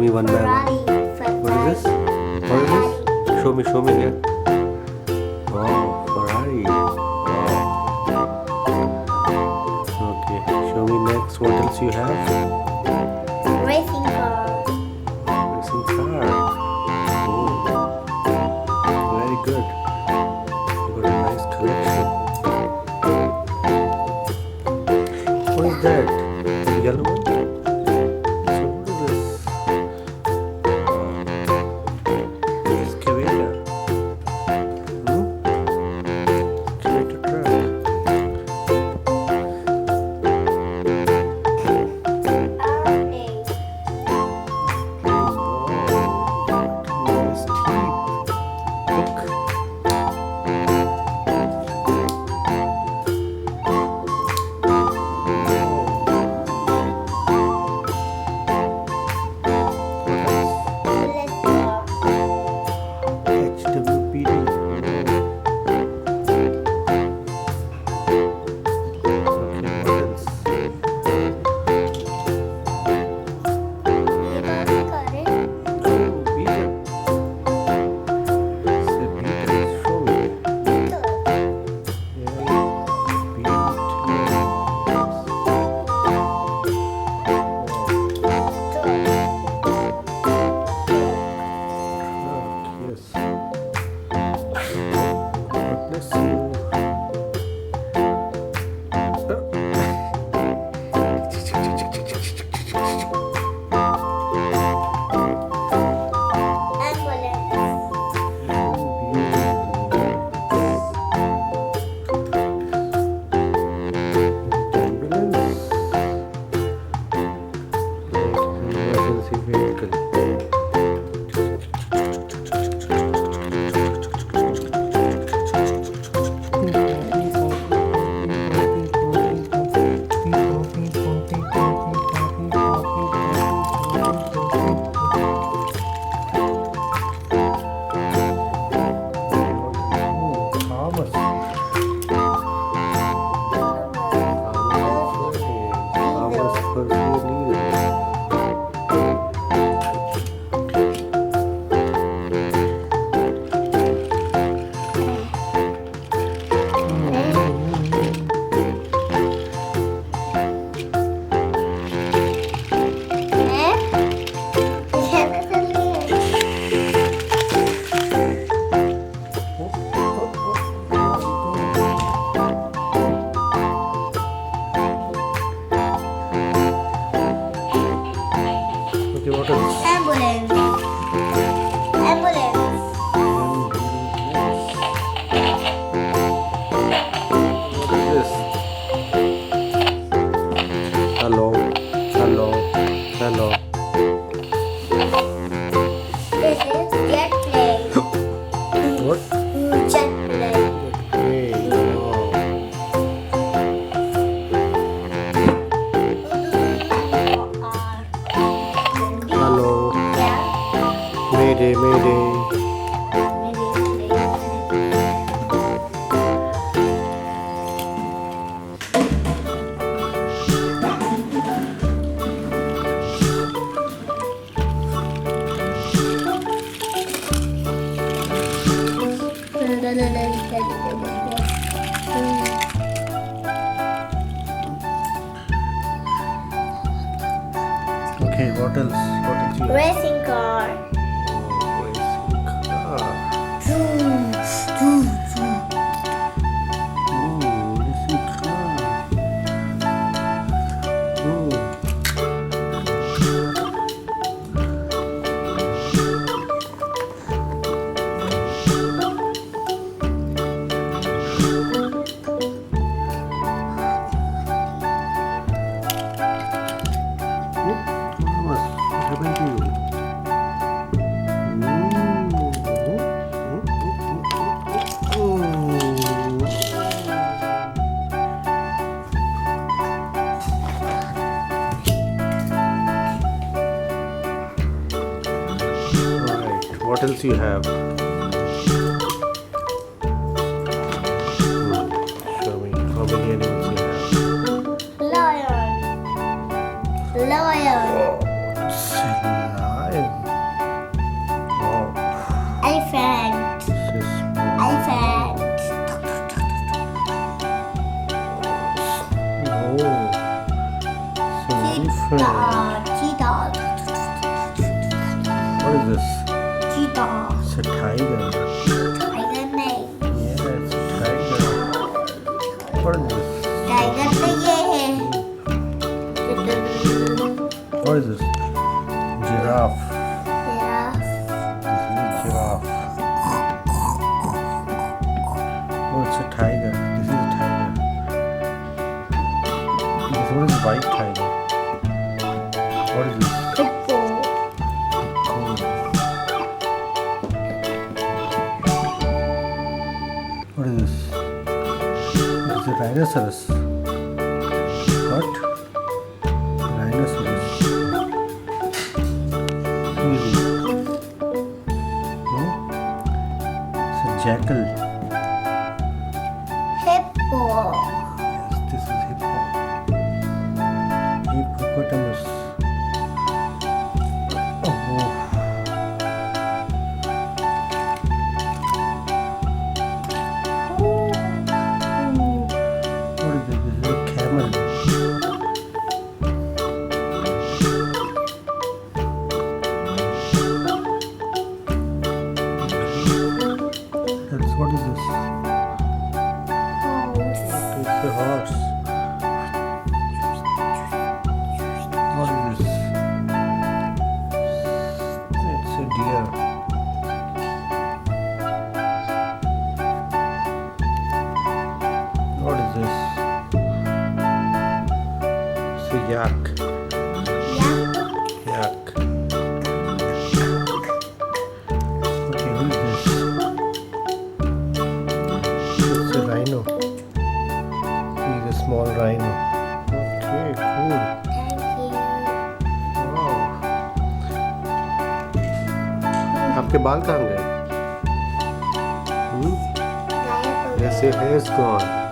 me one by one. What is this? What is this? Show me here. Wow, Ferrari. Wow. Okay, show me next. What else you have? Racing car. Racing car. Oh, very good. You got a nice collection. What is that? Yellow one? So what is this? Excavator. Excavator truck. Nice teeth. Look. HWPD. Okay, what else? Oh, beater. Say beater. Show me. Yeah, beater. Yes. God bless you. Emergency vehicle. Thomas. Thomas Perseus. Okay, what else? Ambulance. What is this? Hello. This is jet plane. What? Jet plane. Hey, wow. Hello. Yeah. Mayday. Okay, what else? What else you have? Racing car. Oh, racing car. Ooh, racing car. Ooh. Thomas, what happened to you? Alright, what else you have? Show me how many animals you have. Lion. Oh, it's a lion. so different. Cheetah. What is this? Cheetah. It's a tiger. Tiger नहीं. Yeah, it's a tiger. What is this? Tiger तो ये है. What is this? Giraffe. Giraffe. This is a giraffe. Oh, it's a tiger. This is a tiger. This one is white tiger. What is this? Hippo. Cool. What is this? It's a rhinoceros. What? Rhinoceros. Who is it? It's a jackal. Hippo. Yes, this is hippo. Hippopotamus. Oh. What is this? This is a camel. What is this? It's a horse. What is this? It's a deer. What is this? It's a yak. Yak. Okay, who is this? It's a rhino. He's a small rhino. Okay, cool. Thank you. Wow. आपके बाल कहाँ गए? गायब हो Yes, your hair's gone.